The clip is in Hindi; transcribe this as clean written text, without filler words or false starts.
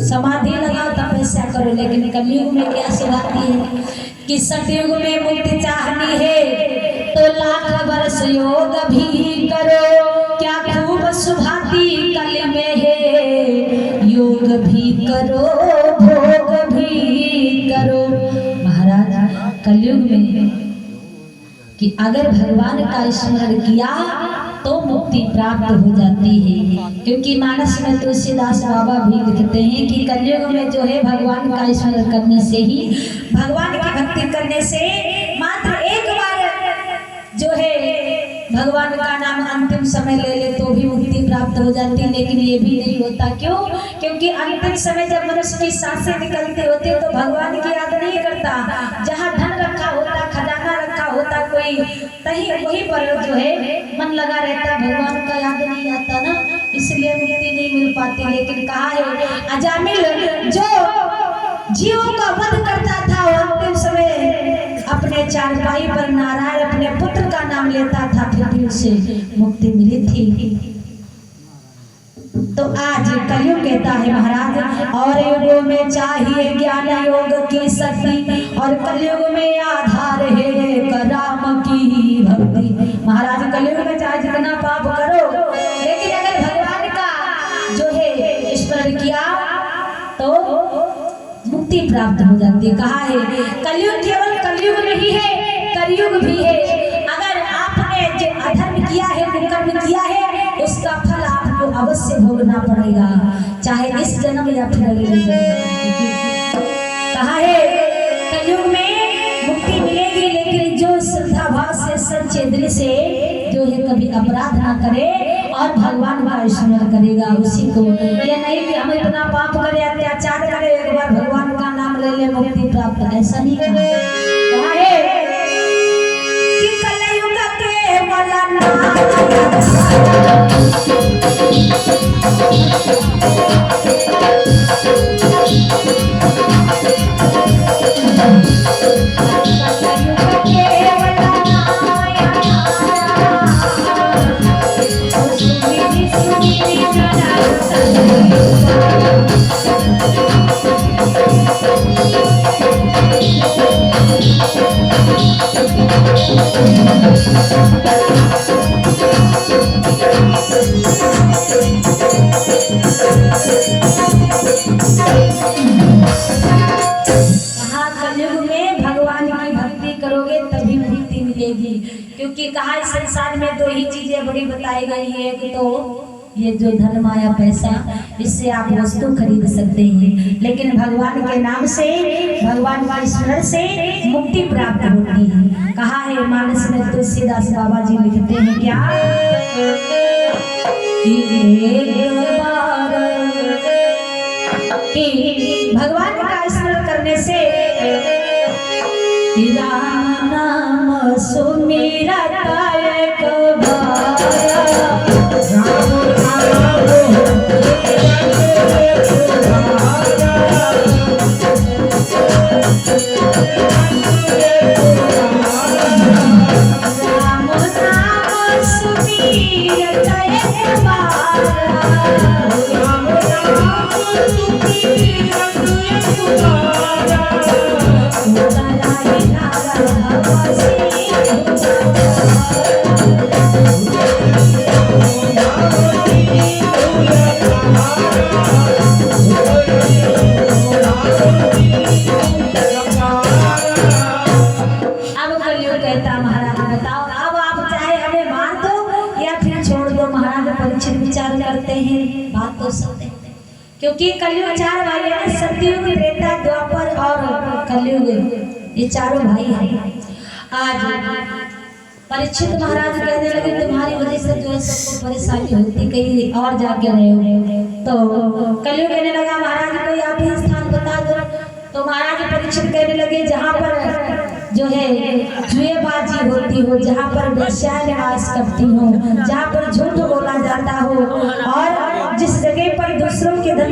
समाधि लगाओ तपस्या करो, लेकिन कलयुग में क्या सुनाती है कि सतयुग में मुक्ति चाहनी है तो लाख वर्ष योग भी करो। क्या खूब सुभाती कल में है, योग भी करो भोग भी करो। महाराज कलयुग में कि अगर भगवान का स्मरण किया तो मुक्ति प्राप्त हो जाती है, क्योंकि मानस में तुलसीदास बाबा भी लिखते हैं कि कलयुग में जो है भगवान का स्मरण करने से ही, भगवान की भक्ति करने से मात्र एक बार जो है भगवान का नाम अंतिम समय ले ले तो भी मुक्ति प्राप्त हो जाती है। लेकिन ये भी नहीं होता, क्यों? क्योंकि अंतिम समय जब मनुष्य की सांसें निकलते होते तो भगवान की याद नहीं करता। जहाँ धन रखा होता, खजाना रखा होता कोई, वहीं पर जो है मन लगा रहता, भगवान का याद नहीं आता ना, इसलिए मुक्ति नहीं मिल पाती। लेकिन कहा है अजामिल जो जीवों का वध करता था वो अंतिम समय अपने चारपाई पर नारायण अपने पुत्र का नाम लेता था, फिर भी उसे मुक्ति मिली थी। तो आज कलयुग कहता है महाराज और युगों में चाहिए ज्ञान योग की शक्ति, और कलयुग में आधार है राम की भक्ति। महाराज कलयुग में चाहे जितना पाप करो, लेकिन अगर भगवान का जो है स्मरण किया तो मुक्ति प्राप्त हो जाती है। कहा है कलयुग केवल कलयुग नहीं है, कलयुग भी है। अगर आपने जो अधर्म किया है, कुकर्म किया है, उसका फल आपको अवश्य भोगना पड़ेगा, चाहे इस जन्म या फिर अगले जन्म। कहा है कलयुग में मुक्ति मिलेगी, लेकिन जो श्रद्धा भाव से सच्चे दिल से जो है कभी अपराध ना करे और भगवान का स्मरण करेगा, उसी को। ये नहीं कि हम इतना पाप करें, अत्याचार करें, एक बार भगवान का नाम ले ले मुक्ति प्राप्त, ऐसा नहीं कहा है कि कलयुग के मलना क्योंकि कहा इस संसार में दो ही चीजें बड़ी बताई गई है, एक तो ये जो धन माया पैसा, इससे आप वस्तु खरीद सकते हैं, लेकिन भगवान के नाम से, भगवान का स्मरण से मुक्ति प्राप्त होती है। कहा है मानस में तुलसीदास बाबा जी लिखते हैं क्या कि भगवान का स्मरण करने से नाम सुमेरा कायक क्योंकि कलयुग चार भाई हैं, सतयुग, त्रेता, द्वापर और कलयुग, ये चारों भाई हैं। आज परीक्षित महाराज कहने लगे तुम्हारी वजह से जो है सबको परेशानी होती, कहीं और जाके रहे हो। तो कलयुग कहने लगा महाराज कोई आप ही स्थान बता दो। तो महाराज परीक्षित कहने लगे जहाँ पर जो है जुएबाजी होती हो, जहाँ पर वेश्याएं निवास करती हो, जहाँ पर झूठ बोला जिस जगह पर दूसरों के धन